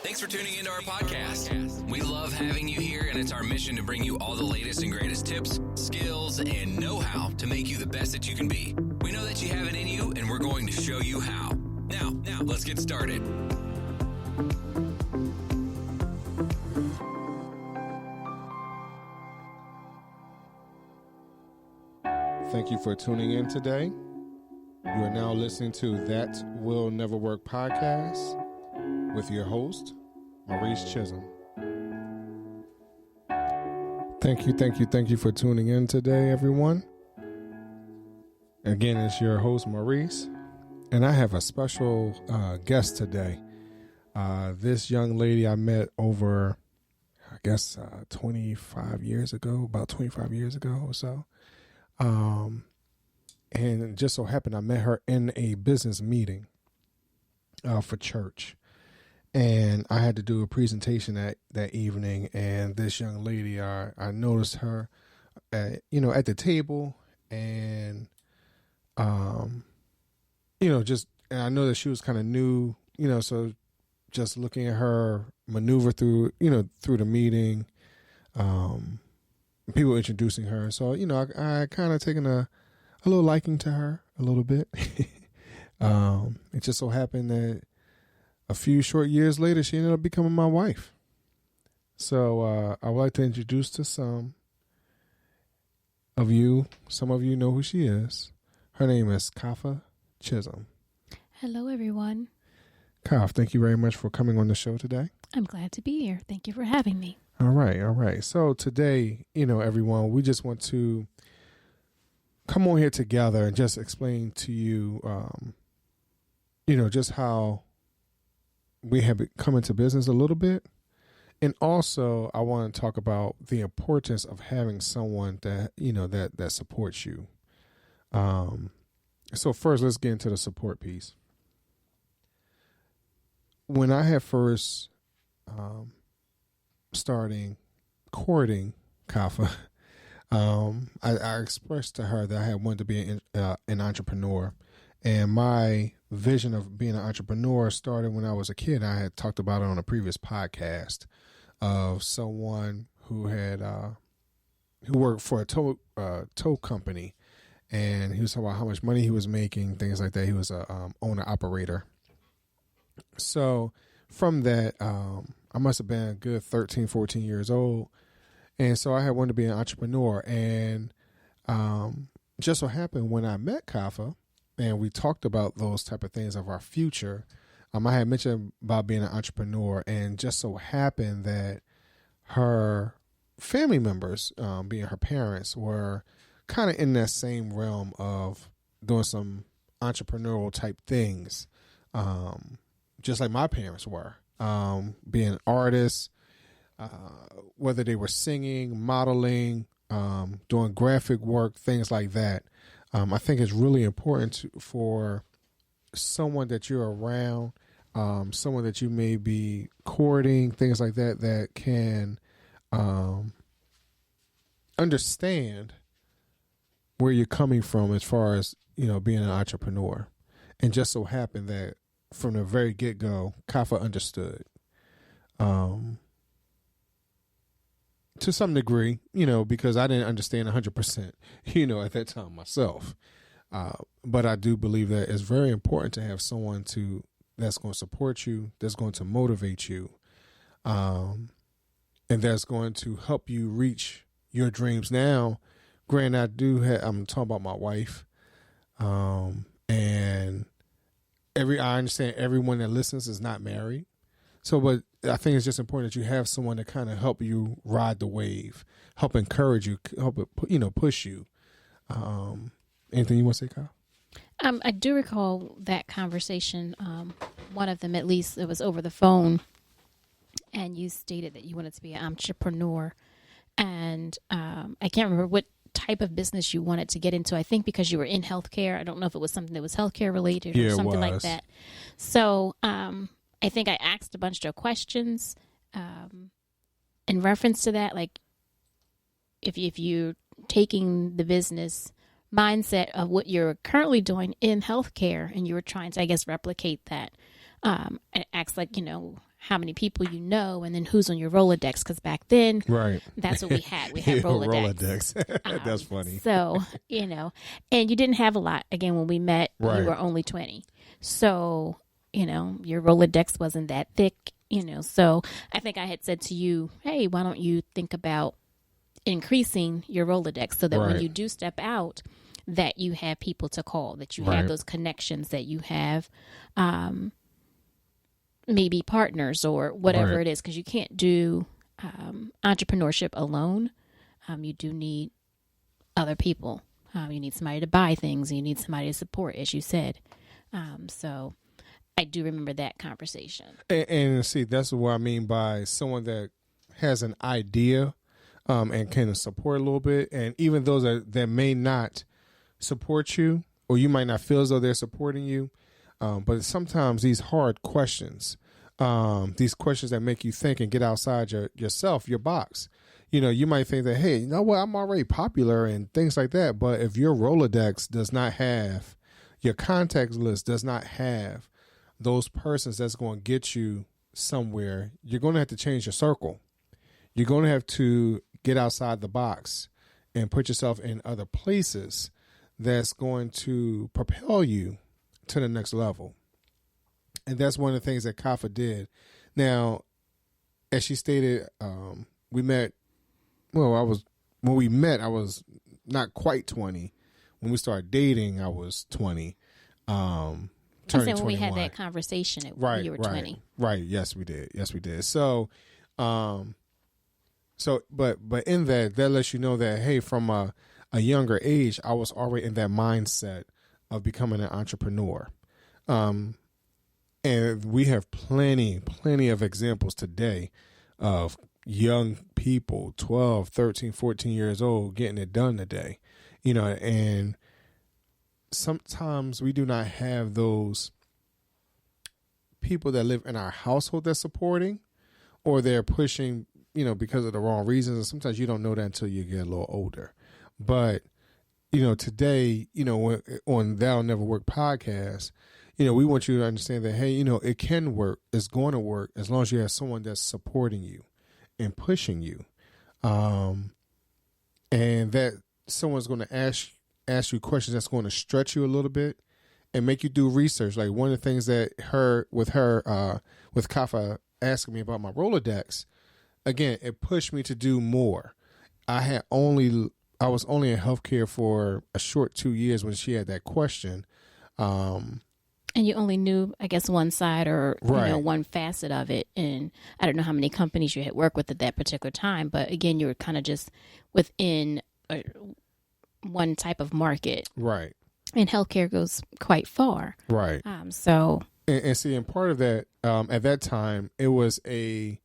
Thanks for tuning into our podcast. We love having you here, and it's our mission to bring you all the latest and greatest tips, skills, and know-how to make you the best that you can be. We know that you have it in you, and we're going to show you how. Now, let's get started. Thank you for tuning in today. You are now listening to That Will Never Work podcast with your host, Maurice Chism. Thank you for tuning in today, everyone. Again, it's your host, Maurice, and I have a special guest today. This young lady I met over, 25 years ago or so. And it just so happened I met her in a business meeting for church. And I had to do a presentation that evening, and this young lady, I noticed her, at the table, and, and I know that she was kind of new, so just looking at her maneuver through the meeting, people introducing her. So, I kind of taken a little liking to her a little bit. It just so happened that a few short years later, she ended up becoming my wife. So I would like to introduce to some of you know who she is. Her name is Kafi Chism. Hello, everyone. Kaf, thank you very much for coming on the show today. I'm glad to be here. Thank you for having me. All right. So today, everyone, we just want to come on here together and just explain to you, just how we have come into business a little bit. And also I want to talk about the importance of having someone that, that supports you. So first, let's get into the support piece. When I had first starting courting Kafi, I expressed to her that I had wanted to be an entrepreneur. And my vision of being an entrepreneur started when I was a kid. I had talked about it on a previous podcast of someone who had who worked for a tow company, and he was talking about how much money he was making, things like that. He was a owner operator. So from that, I must have been a good 13, 14 years old. And so I had wanted to be an entrepreneur. And just so happened when I met Kafi and we talked about those type of things of our future, I had mentioned about being an entrepreneur, and just so happened that her family members, being her parents, were kind of in that same realm of doing some entrepreneurial type things, just like my parents were, being artists, whether they were singing, modeling, doing graphic work, things like that. I think it's really important for someone that you're around, someone that you may be courting, things like that, that can understand where you're coming from as far as, being an entrepreneur. And just so happened that from the very get-go, Kafi understood. To some degree, because I didn't understand 100%, at that time myself. But I do believe that it's very important to have someone that's going to support you, that's going to motivate you, and that's going to help you reach your dreams. Now, granted, I'm talking about my wife, and I understand everyone that listens is not married. So, but I think it's just important that you have someone to kind of help you ride the wave, help encourage you, help push you. Anything you want to say, Kyle? I do recall that conversation. One of them, at least, it was over the phone, and you stated that you wanted to be an entrepreneur, and I can't remember what type of business you wanted to get into. I think because you were in healthcare. I don't know if it was something that was healthcare related or something like that. So I think I asked a bunch of questions in reference to that, like if you're taking the business mindset of what you're currently doing in healthcare and you were trying to, I guess, replicate that. I asked, like, how many people you know, and then who's on your Rolodex. Because back then, Right. that's what we had. We had Yeah, Rolodex. That's funny. So, and you didn't have a lot. Again, when we met, Right. you were only 20. So, your Rolodex wasn't that thick, So I think I had said to you, hey, why don't you think about increasing your Rolodex so that when Right. you do step out, that you have people to call, that you Right. have those connections, that you have maybe partners or whatever Right. it is, because you can't do entrepreneurship alone. You do need other people. You need somebody to buy things, and you need somebody to support, as you said. So I do remember that conversation. And see, that's what I mean by someone that has an idea and can support a little bit. And even those that may not support you, or you might not feel as though they're supporting you, but sometimes these hard questions, these questions that make you think and get outside yourself, your box. You might think that, hey, you know what, I'm already popular and things like that. But if your Rolodex does not have, your contact list does not have those persons that's going to get you somewhere, you're going to have to change your circle. You're going to have to get outside the box and put yourself in other places that's going to propel you to the next level. And that's one of the things that Kafi did. Now, as she stated, we met, when we met, I was not quite 20. When we started dating, I was 20. Turning when 21. we had that conversation, you were 20. Right. Yes, we did. So, but in that lets you know that, hey, from a younger age, I was already in that mindset of becoming an entrepreneur. And we have plenty of examples today of young people, 12, 13, 14 years old, getting it done today, and sometimes we do not have those people that live in our household that's supporting, or they're pushing, because of the wrong reasons. And sometimes you don't know that until you get a little older. But, today, on ThatWillNevrWork podcast, we want you to understand that, hey, it can work. It's going to work as long as you have someone that's supporting you and pushing you. And that someone's going to ask you questions that's going to stretch you a little bit and make you do research. Like one of the things that with Kafi asking me about my Rolodex, again, it pushed me to do more. I was only in healthcare for a short 2 years when she had that question. And you only knew, I guess, one side or Right. one facet of it. And I don't know how many companies you had worked with at that particular time. But again, you were kind of just within one type of market. Right. And healthcare goes quite far. Right. So. And see, and part of that, at that time, it was a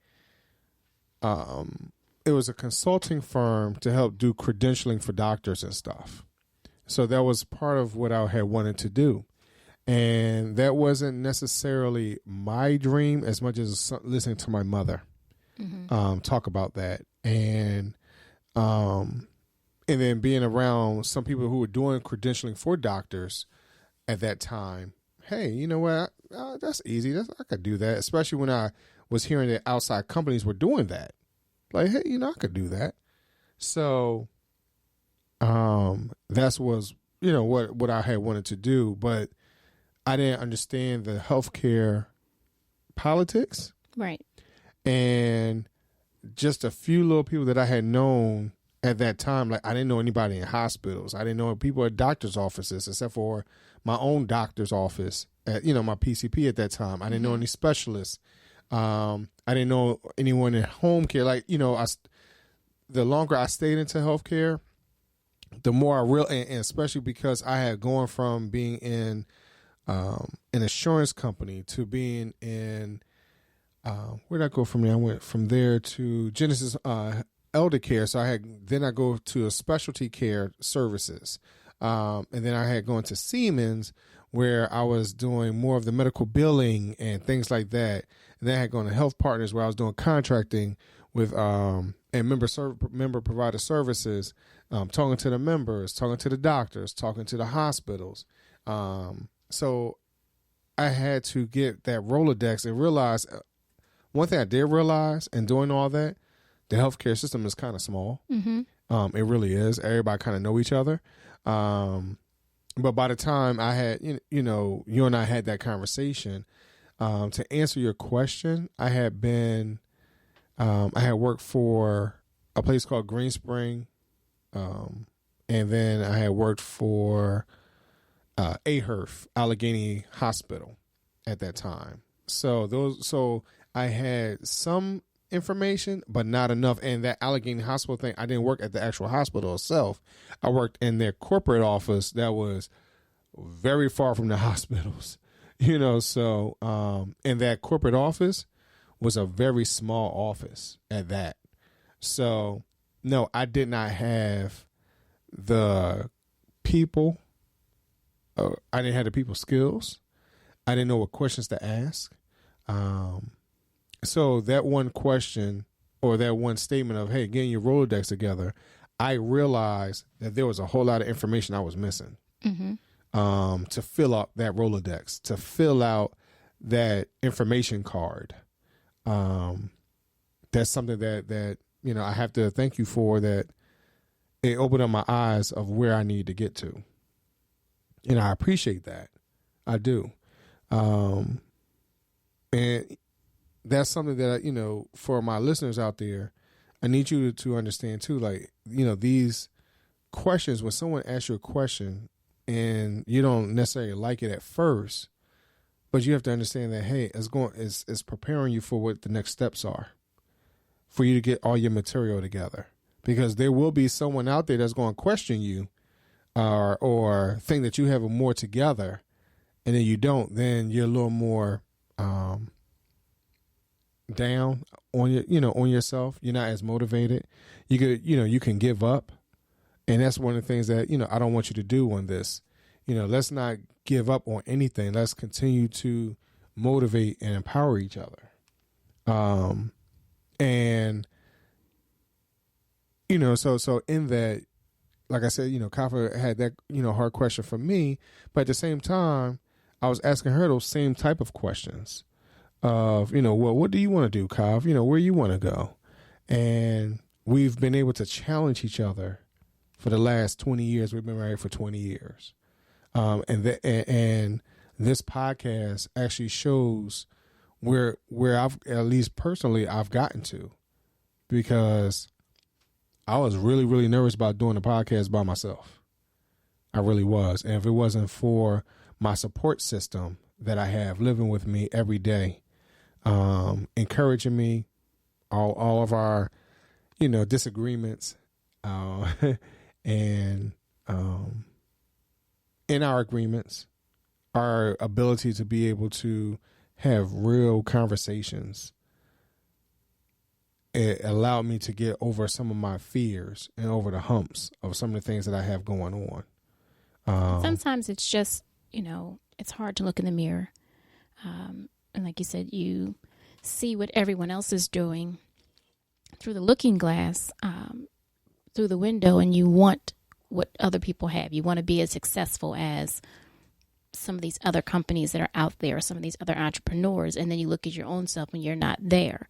consulting firm to help do credentialing for doctors and stuff. So that was part of what I had wanted to do. And that wasn't necessarily my dream as much as listening to my mother talk about that. And then being around some people who were doing credentialing for doctors at that time. Hey, you know what? That's easy. I could do that, especially when I was hearing that outside companies were doing that. Like, hey, I could do that. So that was, what I had wanted to do. But I didn't understand the healthcare politics. Right. And just a few little people that I had known at that time, like I didn't know anybody in hospitals. I didn't know people at doctor's offices except for my own doctor's office at, my PCP at that time. I didn't know any specialists. I didn't know anyone in home care. Like, the longer I stayed into healthcare, the more and especially because I had gone from being in an insurance company to being in, where did I go from there? I went from there to Genesis Elder Care. So I go to a specialty care services. And then I had gone to Siemens, where I was doing more of the medical billing and things like that. And then I had gone to Health Partners, where I was doing contracting with and member provider services, talking to the members, talking to the doctors, talking to the hospitals. So I had to get that Rolodex and realize one thing I did realize in doing all that, the healthcare system is kind of small. Mm-hmm. It really is. Everybody kind of know each other. But by the time I had, you and I had that conversation, to answer your question, I had worked for a place called Green Spring. And then I had worked for AHERF, Allegheny Hospital at that time. So I had some information, but not enough. And that Allegheny Hospital thing, I didn't work at the actual hospital itself. I worked in their corporate office that was very far from the hospitals, so and that corporate office was a very small office at that. So no, I did not have the people. I didn't have the people skills. I didn't know what questions to ask. So that one question or that one statement of, hey, getting your Rolodex together, I realized that there was a whole lot of information I was missing. Mm-hmm. To fill out that Rolodex, to fill out that information card. That's something that I have to thank you for, that it opened up my eyes of where I need to get to. And I appreciate that. I do. And that's something that, for my listeners out there, I need you to understand too, like, these questions, when someone asks you a question and you don't necessarily like it at first, but you have to understand that, hey, it's preparing you for what the next steps are, for you to get all your material together. Because there will be someone out there that's going to question you or think that you have more together, and then you don't. Then you're a little more down on on yourself. You're not as motivated. You can give up, and that's one of the things that I don't want you to do on this. Let's not give up on anything. Let's continue to motivate and empower each other. And so in that, like I said, Kafa had that, hard question for me, but at the same time, I was asking her those same type of questions of, well, what do you want to do, Kav? Where you want to go? And we've been able to challenge each other for the last 20 years. We've been married for 20 years. And this podcast actually shows where I've, at least personally, I've gotten to, because I was really, really nervous about doing the podcast by myself. I really was. And if it wasn't for my support system that I have living with me every day, encouraging me, all of our, disagreements, and in our agreements, our ability to be able to have real conversations, it allowed me to get over some of my fears and over the humps of some of the things that I have going on. Sometimes it's just, it's hard to look in the mirror. And like you said, you see what everyone else is doing through the looking glass, through the window, and you want what other people have. You want to be as successful as some of these other companies that are out there, some of these other entrepreneurs, and then you look at your own self and you're not there.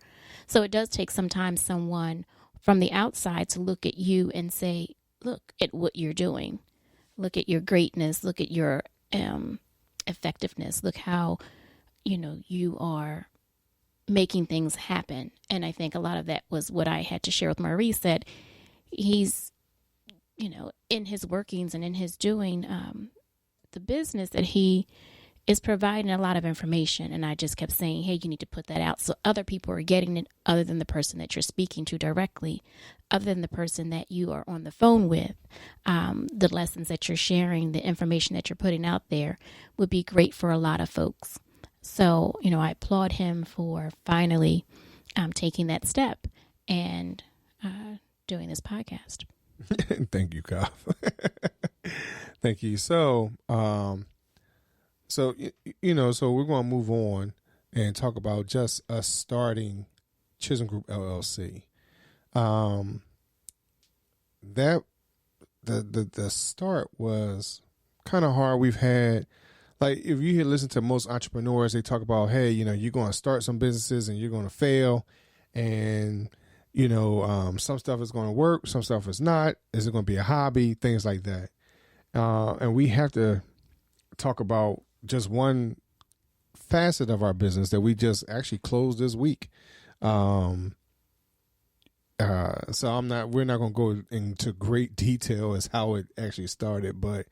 So it does take sometimes someone from the outside to look at you and say, look at what you're doing. Look at your greatness. Look at your effectiveness. Look how, you are making things happen. And I think a lot of that was what I had to share with Maurice, that he's, in his workings and in his doing, the business that he is providing a lot of information. And I just kept saying, hey, you need to put that out so other people are getting it, other than the person that you're speaking to directly, other than the person that you are on the phone with. The lessons that you're sharing, the information that you're putting out there would be great for a lot of folks. So, I applaud him for finally taking that step and doing this podcast. Thank you, Kav. Thank you. So we're going to move on and talk about just us starting Chism Group LLC. That the start was kind of hard. We've had like if you listen to most entrepreneurs, they talk about, hey, you're going to start some businesses and you're going to fail, and some stuff is going to work, some stuff is not. Is it going to be a hobby? Things like that. And we have to talk about just one facet of our business that we just actually closed this week. So we're not going to go into great detail as how it actually started, but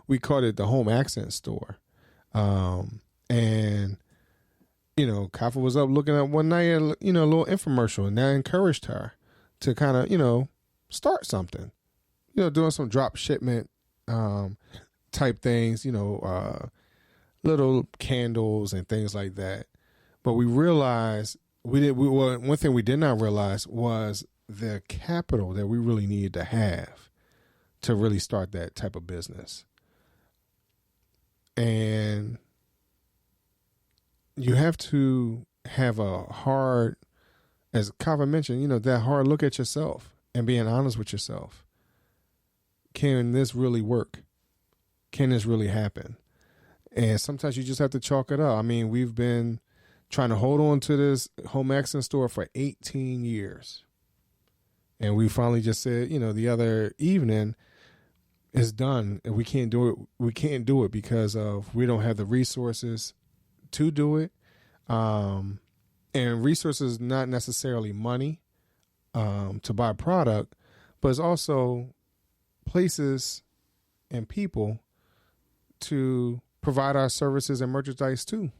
we called it the Home Accent Store. And Kafa was up looking at one night at, a little infomercial, and that encouraged her to kind of, start something, doing some drop shipment, type things, little candles and things like that. But we realized one thing we did not realize was the capital that we really needed to have to really start that type of business. And you have to have a hard, as Kafa mentioned, that hard look at yourself and being honest with yourself. Can this really work? Can this really happen? And sometimes you just have to chalk it up. I mean, we've been trying to hold on to this Home Accent Store for 18 years. And we finally just said, the other evening, it's done. And we can't do it. We can't do it because we don't have the resources to do it. And resources, not necessarily money to buy product, but it's also places and people to provide our services and merchandise to.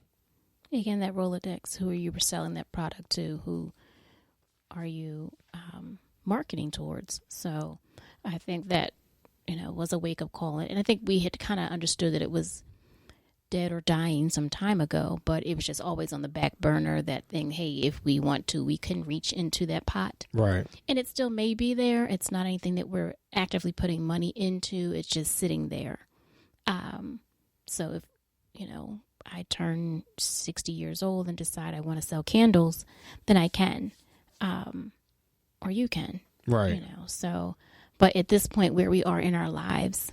Again, that Rolodex, who are you selling that product to? Who are you marketing towards? So I think that, was a wake-up call. And I think we had kind of understood that it was dead or dying some time ago, but it was just always on the back burner, that thing, hey, if we want to, we can reach into that pot. Right. And it still may be there. It's not anything that we're actively putting money into. It's just sitting there. So if, I turn 60 years old and decide I want to sell candles, then I can, or you can. Right. So, but at this point where we are in our lives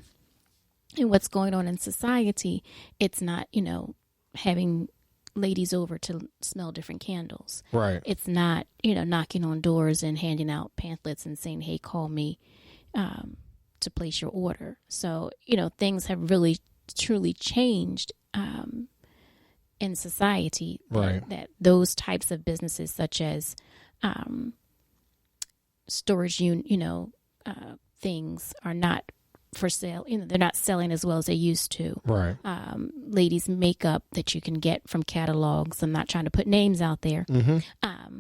and what's going on in society, it's not, having ladies over to smell different candles. Right. It's not, knocking on doors and handing out pamphlets and saying, hey, call me to place your order. So, things have really, truly changed in society. Right. That those types of businesses, such as storage things, are not for sale. They're not selling as well as they used to. Right. Ladies' makeup that you can get from catalogs. I'm not trying to put names out there. Mm-hmm.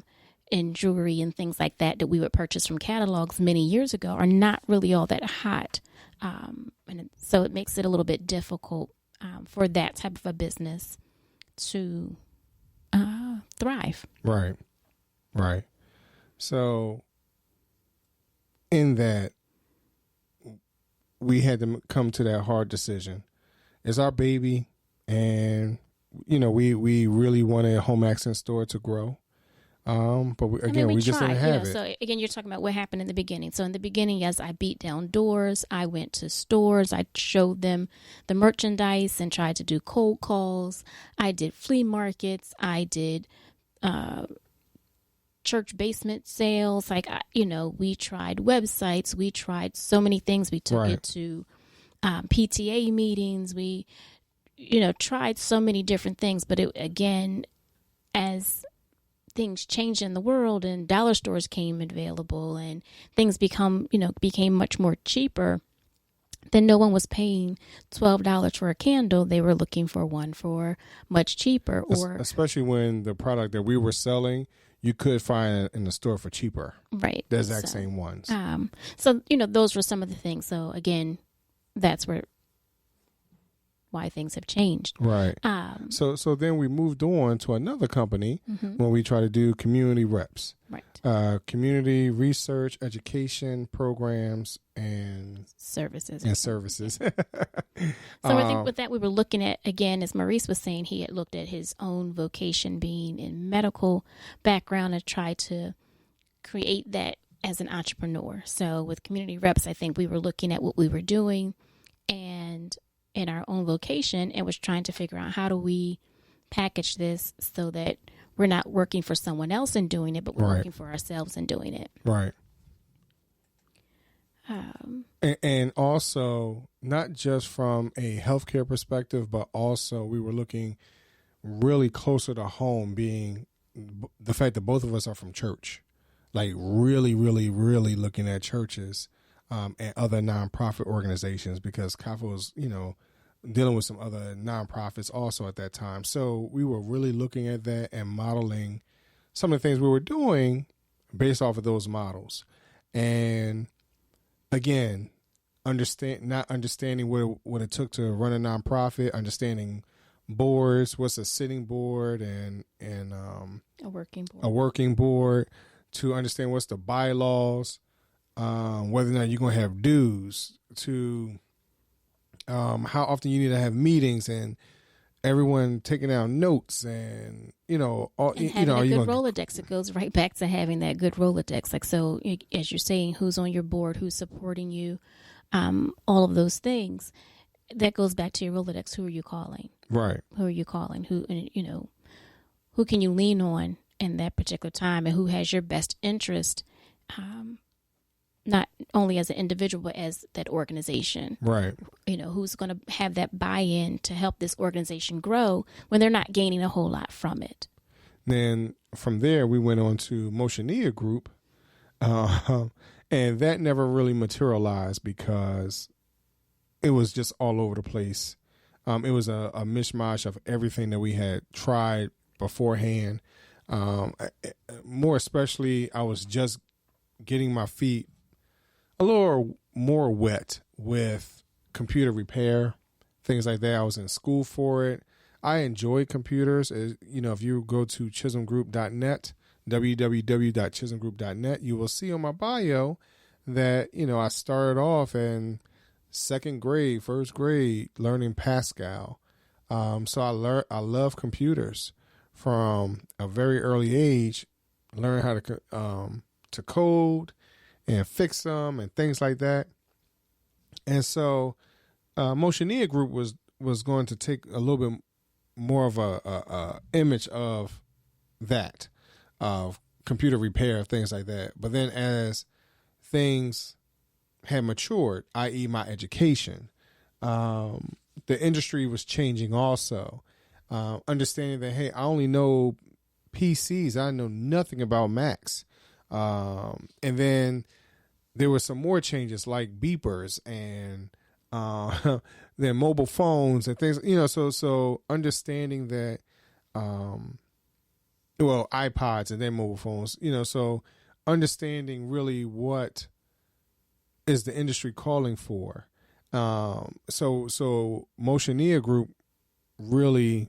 And jewelry and things like that we would purchase from catalogs many years ago are not really all that hot. And so it makes it a little bit difficult for that type of a business to thrive. Right. Right. So in that, we had to come to that hard decision. It's our baby, and we really wanted a Home Accent Store to grow. But we just didn't have it. So again, you're talking about what happened in the beginning. So in the beginning, yes, I beat down doors. I went to stores. I showed them the merchandise and tried to do cold calls. I did flea markets. I did church basement sales. We tried websites. We tried so many things. We took it to PTA meetings. We, tried so many different things. But as things changed in the world and dollar stores came available and things became much more cheaper, then no one was paying $12 for a candle. They were looking for one for much cheaper. Or especially when the product that we were selling, you could find it in the store for cheaper. Right. The exact same ones. So, those were some of the things. So again, that's why things have changed. Right. So then we moved on to another company when we try to do community reps. Right. Community research, education programs, and services. So I think with that, we were looking at, again, as Maurice was saying, he had looked at his own vocation being in medical background and tried to create that as an entrepreneur. So with community reps, I think we were looking at what we were doing and in our own location and was trying to figure out how do we package this so that we're not working for someone else and doing it, but we're working for ourselves and doing it. Right. And also, not just from a healthcare perspective, but also we were looking really closer to home, being the fact that both of us are from church, like really, really, really looking at churches and other nonprofit organizations, because Kafi was, dealing with some other nonprofits also at that time. So we were really looking at that and modeling some of the things we were doing based off of those models. And again, not understanding what it took to run a nonprofit, understanding boards, what's a sitting board and a working board, to understand what's the bylaws, whether or not you're going to have dues, to how often you need to have meetings, and everyone taking down notes, and having a good Rolodex. It goes right back to having that good Rolodex. Like, so as you're saying, who's on your board, who's supporting you, all of those things. That goes back to your Rolodex. Who are you calling? Right. Who are you calling? Who can you lean on in that particular time, and who has your best interest, not only as an individual, but as that organization. Right. Who's going to have that buy-in to help this organization grow when they're not gaining a whole lot from it. Then from there, we went on to Motionia Group, and that never really materialized because it was just all over the place. It was a mishmash of everything that we had tried beforehand. More especially, I was just getting my feet a little more wet with computer repair, things like that. I was in school for it. I enjoy computers. If you go to chismgroup.net, www.chismgroup.net, you will see on my bio that, I started off in first grade, learning Pascal. So I love computers from a very early age, learning how to code and fix them and things like that. And so Motionia Group was going to take a little bit more of a image of that, of computer repair, things like that. But then as things had matured, i.e. my education, the industry was changing also. Understanding that, hey, I only know PCs. I know nothing about Macs. And then there were some more changes like beepers and then mobile phones and things, so understanding that, iPods and then mobile phones, so understanding really what is the industry calling for. So Motionia Group really,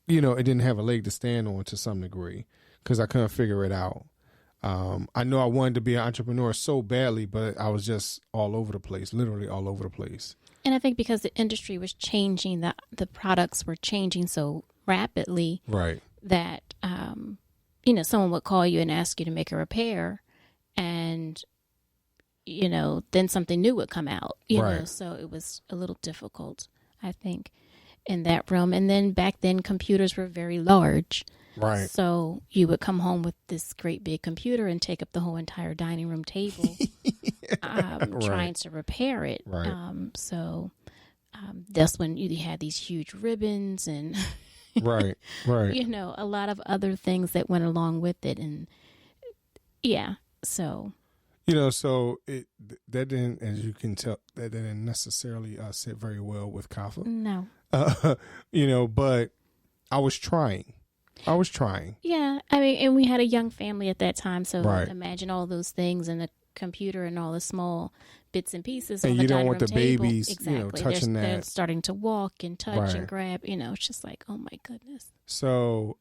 it didn't have a leg to stand on to some degree because I couldn't figure it out. I know I wanted to be an entrepreneur so badly, but I was just all over the place, literally all over the place. And I think because the industry was changing, the products were changing so rapidly, right, that, someone would call you and ask you to make a repair, and, then something new would come out, so it was a little difficult, I think, in that realm. And then back then, computers were very large. Right. So you would come home with this great big computer and take up the whole entire dining room table, trying to repair it. Right. That's when you had these huge ribbons and, right. a lot of other things that went along with it. And yeah, so. So that didn't, as you can tell, that didn't necessarily sit very well with Kafi. No. But I was trying. Yeah. I mean, and we had a young family at that time. So right. Imagine all those things and the computer and all the small bits and pieces. And on the you don't dining want room the table. babies, Exactly. touching They're that. starting to walk and touch Right. and grab, it's just like, oh my goodness. So,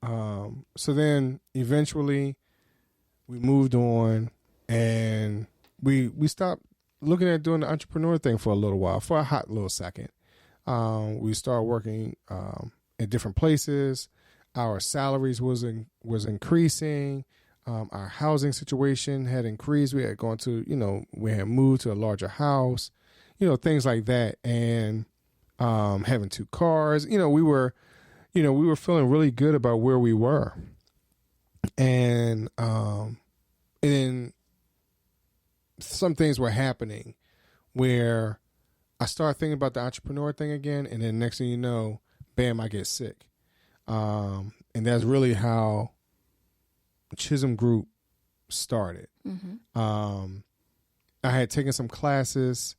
so then eventually we moved on and we stopped looking at doing the entrepreneur thing for a little while, for a hot little second. We started working at different places. Our salaries was increasing. Our housing situation had increased. We had gone to, we had moved to a larger house. things like that. And having 2 cars, we were feeling really good about where we were. And then some things were happening where I started thinking about the entrepreneur thing again. And then next thing you know, bam, I get sick. And that's really how Chism Group started. I had taken some classes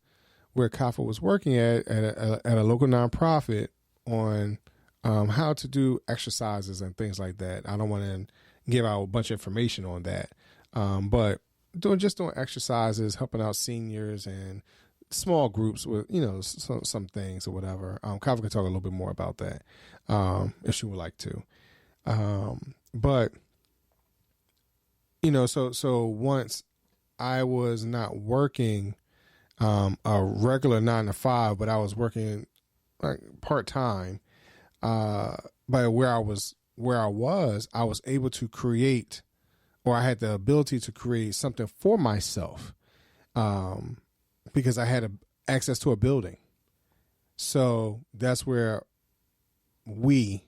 where Kafi was working at a local nonprofit on how to do exercises and things like that. I don't want to give out a bunch of information on that, but doing exercises, helping out seniors and small groups with some things or whatever. Kafi can talk a little bit more about that if she would like to. But so once I was not working a regular 9 to 5, but I was working like part-time. But where I was, I was able to create, or I had the ability to create something for myself, because I had access to a building. So that's where we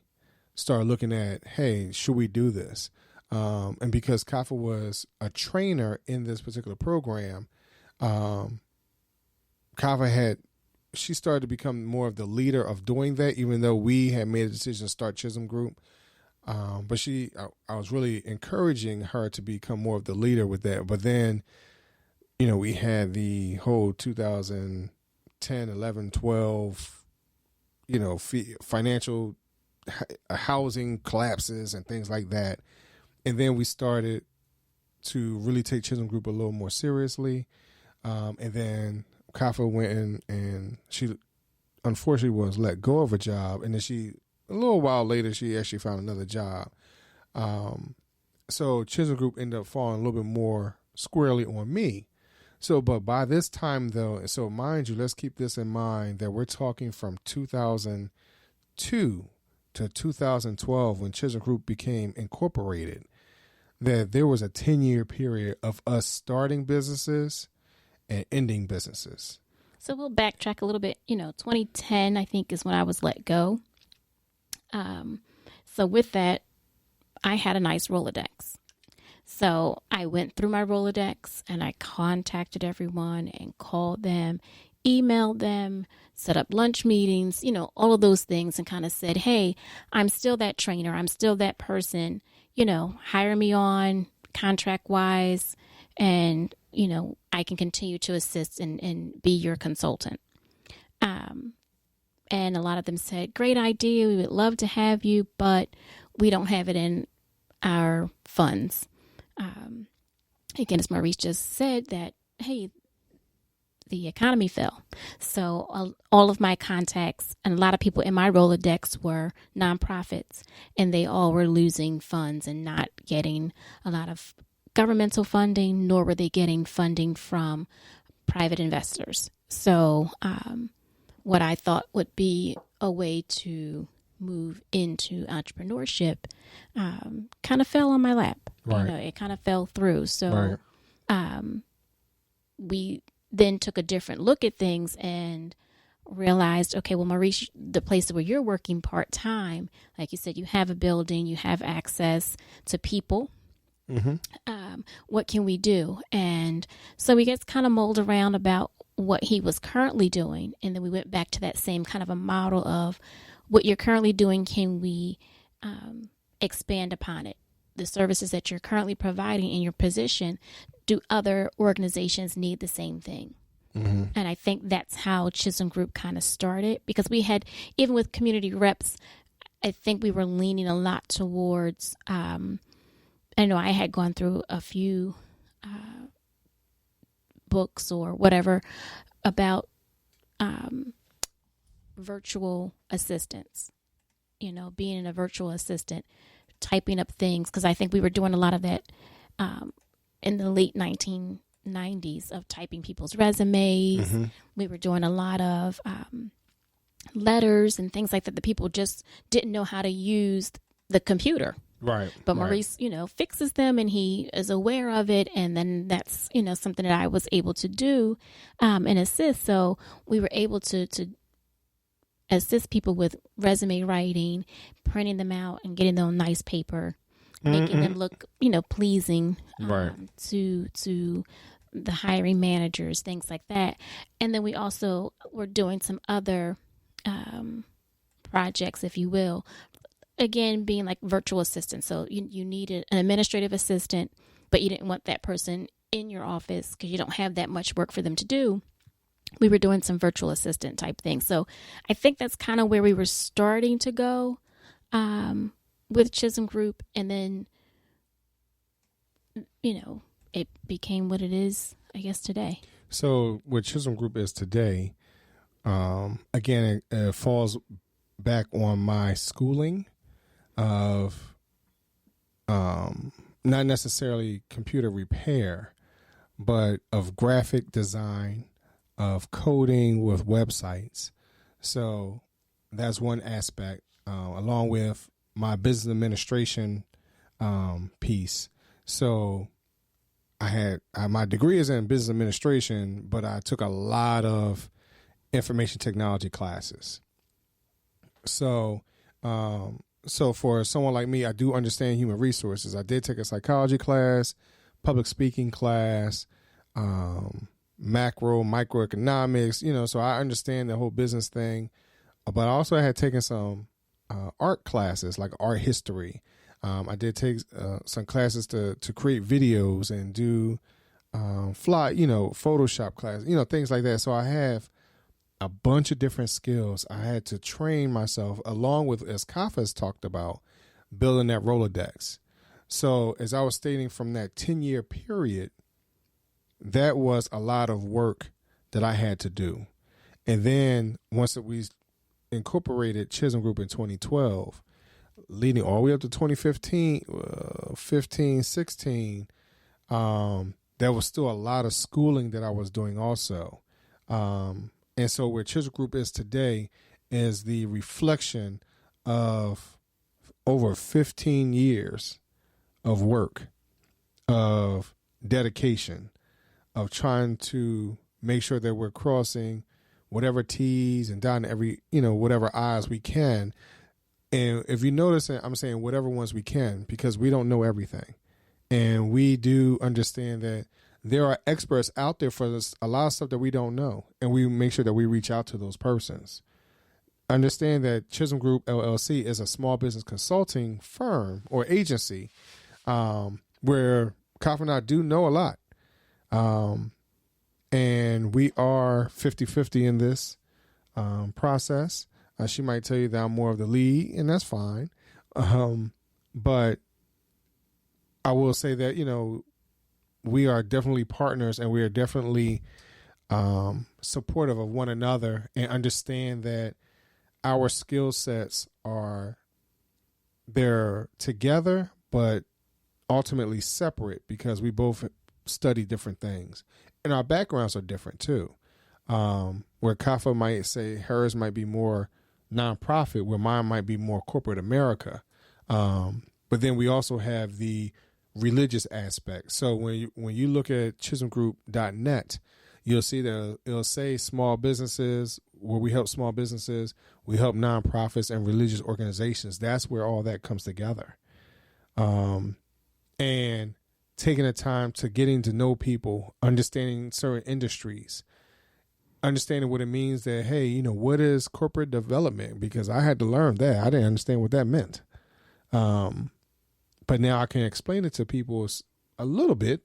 started looking at, hey, should we do this? And because Kafi was a trainer in this particular program, she started to become more of the leader of doing that, even though we had made a decision to start Chism Group. But I was really encouraging her to become more of the leader with that. But then, we had the whole 2010, 11, 12, financial housing collapses and things like that. And then we started to really take Chism Group a little more seriously. And then Kafi went in and she unfortunately was let go of a job. And then a little while later, she actually found another job. So Chism Group ended up falling a little bit more squarely on me. So, but by this time though, so mind you, let's keep this in mind that we're talking from 2002 to 2012 when Chism Group became incorporated, that there was a 10-year period of us starting businesses and ending businesses. So we'll backtrack a little bit. 2010, I think, is when I was let go. So with that, I had a nice Rolodex. So I went through my Rolodex and I contacted everyone and called them, emailed them, set up lunch meetings, all of those things, and kind of said, hey, I'm still that trainer. I'm still that person, hire me on contract wise, and, I can continue to assist and be your consultant. And a lot of them said, great idea. We would love to have you, but we don't have it in our funds. Again, as Maurice just said, that, hey, the economy fell. So all of my contacts and a lot of people in my Rolodex were nonprofits, and they all were losing funds and not getting a lot of governmental funding, nor were they getting funding from private investors. So what I thought would be a way to move into entrepreneurship kind of fell on my lap. Right. It kind of fell through. So we then took a different look at things and realized, okay, well, Maurice, the place where you're working part-time, like you said, you have a building, you have access to people. What can we do? And so we just kind of mulled around about what he was currently doing. And then we went back to that same kind of a model of what you're currently doing. Can we expand upon it? The services that you're currently providing in your position, do other organizations need the same thing? And I think that's how Chism Group kind of started, because we had, even with community reps, I think we were leaning a lot towards, I know I had gone through a few books or whatever about virtual assistants, being a virtual assistant, typing up things, because I think we were doing a lot of that in the late 1990s of typing people's resumes. We were doing a lot of letters and things like that. The people just didn't know how to use the computer. Right. But right. Maurice, fixes them, and he is aware of it. And then that's, something that I was able to do and assist. So we were able to assist people with resume writing, printing them out and getting them on nice paper, making them look, pleasing Right. to the hiring managers, things like that. And then we also were doing some other projects, if you will, again, being like virtual assistants. So you needed an administrative assistant, but you didn't want that person in your office because you don't have that much work for them to do. We were doing some virtual assistant type things. So I think that's kind of where we were starting to go with Chism Group. And then, it became what it is, I guess, today. So what Chism Group is today, again, it falls back on my schooling of not necessarily computer repair, but of graphic design, of coding with websites. So that's one aspect, along with my business administration piece. So my degree is in business administration, but I took a lot of information technology classes. So for someone like me, I do understand human resources. I did take a psychology class, public speaking class, microeconomics, so I understand the whole business thing. But I also had taken some art classes, like art history. I did take some classes to create videos and do Photoshop classes, things like that. So I have a bunch of different skills. I had to train myself along with, as Kafi has talked about, building that Rolodex. So as I was stating, from that 10-year period, that was a lot of work that I had to do. And then once we incorporated Chism Group in 2012, leading all the way up to 2015, 16, there was still a lot of schooling that I was doing also. And so where Chism Group is today is the reflection of over 15 years of work, of dedication, of trying to make sure that we're crossing whatever T's and dotting every, whatever I's we can. And if you notice, I'm saying whatever ones we can, because we don't know everything. And we do understand that there are experts out there for this, a lot of stuff that we don't know. And we make sure that we reach out to those persons. Understand that Chism Group LLC is a small business consulting firm or agency where Kafi and I do know a lot. And we are 50-50 in this process. She might tell you that I'm more of the lead, and that's fine. But I will say that, we are definitely partners, and we are definitely supportive of one another, and understand that our skill sets they're together, but ultimately separate, because we both study different things, and our backgrounds are different too. Where Kafi might say hers might be more nonprofit, where mine might be more corporate America. But then we also have the religious aspect. So when you look at chismgroup.net, you'll see that it'll say small businesses, where we help small businesses, we help nonprofits and religious organizations. That's where all that comes together. And taking the time to getting to know people, understanding certain industries, understanding what it means that, hey, what is corporate development? Because I had to learn that. I didn't understand what that meant. But now I can explain it to people a little bit,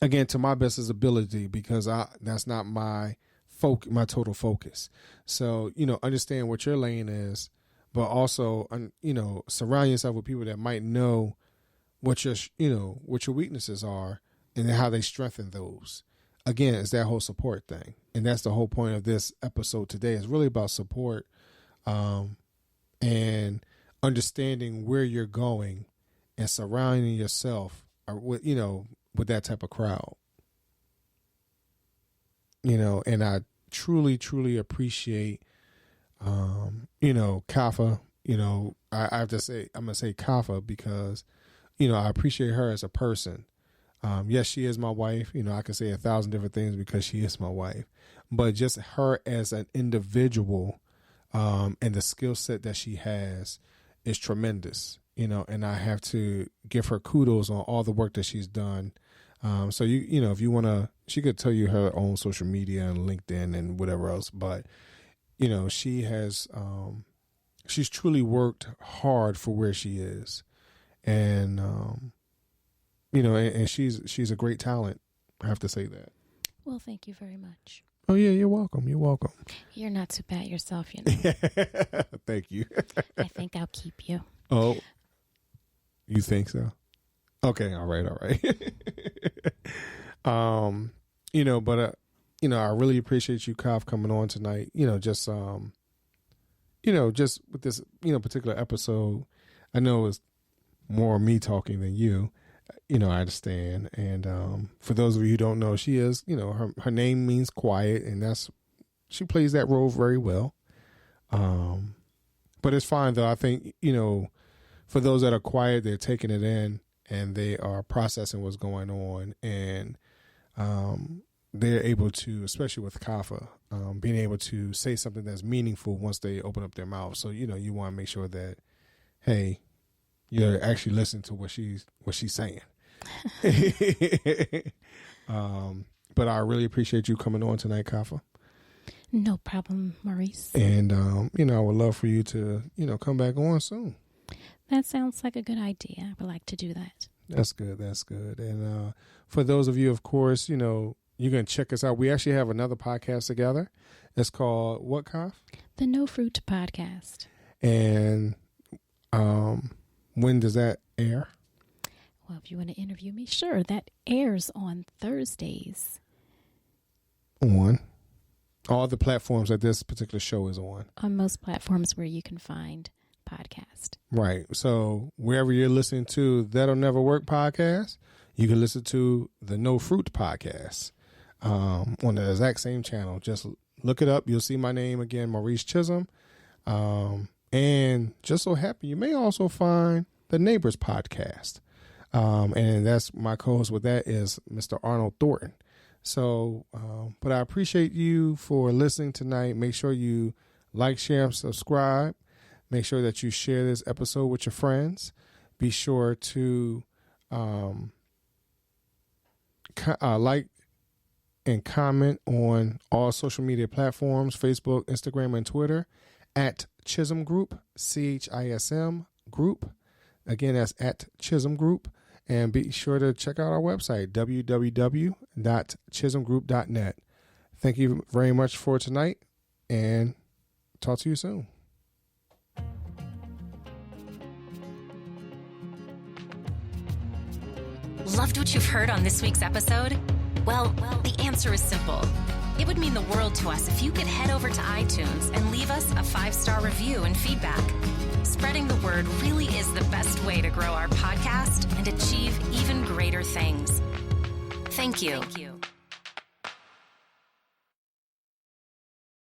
again, to my best ability, because that's not my total focus. So, understand what your lane is, but also, surround yourself with people that might know what your weaknesses are and how they strengthen those. Again, it's that whole support thing. And that's the whole point of this episode today, is really about support, and understanding where you're going and surrounding yourself with that type of crowd. And I truly, truly appreciate, Kafi I have to say, I'm going to say Kafa because, I appreciate her as a person. Yes, she is my wife. I can say 1,000 different things because she is my wife, but just her as an individual, and the skill set that she has is tremendous, and I have to give her kudos on all the work that she's done. So if you want to, she could tell you her own social media and LinkedIn and whatever else, but she has, she's truly worked hard for where she is. And, and she's a great talent. I have to say that. Well, thank you very much. Oh yeah, you're welcome. You're welcome. You're not too bad yourself, Thank you. I think I'll keep you. Oh, you think so? Okay. All right. But I really appreciate you, Kaf, coming on tonight. Just with this, particular episode, I know it's more me talking than you. I understand. And for those of you who don't know, she is, her name means quiet, and she plays that role very well. But it's fine though. I think, for those that are quiet, they're taking it in and they are processing what's going on, and they're able to, especially with Kafa, being able to say something that's meaningful once they open up their mouth. So, you want to make sure that, hey, you're actually listening to what she's saying. But I really appreciate you coming on tonight, Kafa. No problem, Maurice. And, I would love for you to, come back on soon. That sounds like a good idea. I would like to do that. That's good. And for those of you, of course, you can check us out. We actually have another podcast together. It's called what, Kaf? The No Fruit Podcast. And when does that air? Well, if you want to interview me, sure. That airs on Thursdays. On all the platforms that this particular show is on. On most platforms where you can find podcast. Right. So wherever you're listening to That'll Never Work podcast, you can listen to the No Fruit podcast on the exact same channel. Just look it up. You'll see my name again, Maurice Chism. And just so happy, you may also find the Neighbors podcast. And that's my co-host with that is Mr. Arnold Thornton. So, but I appreciate you for listening tonight. Make sure you like, share, and subscribe. Make sure that you share this episode with your friends. Be sure to like and comment on all social media platforms, Facebook, Instagram, and Twitter at Chism Group, CHISM Group. Again, that's at Chism Group. And be sure to check out our website, www.chismgroup.net. Thank you very much for tonight, and talk to you soon. Loved what you've heard on this week's episode? Well, the answer is simple. It would mean the world to us if you could head over to iTunes and leave us a 5-star review and feedback. Spreading the word really is the best way to grow our podcast and achieve even greater things. Thank you.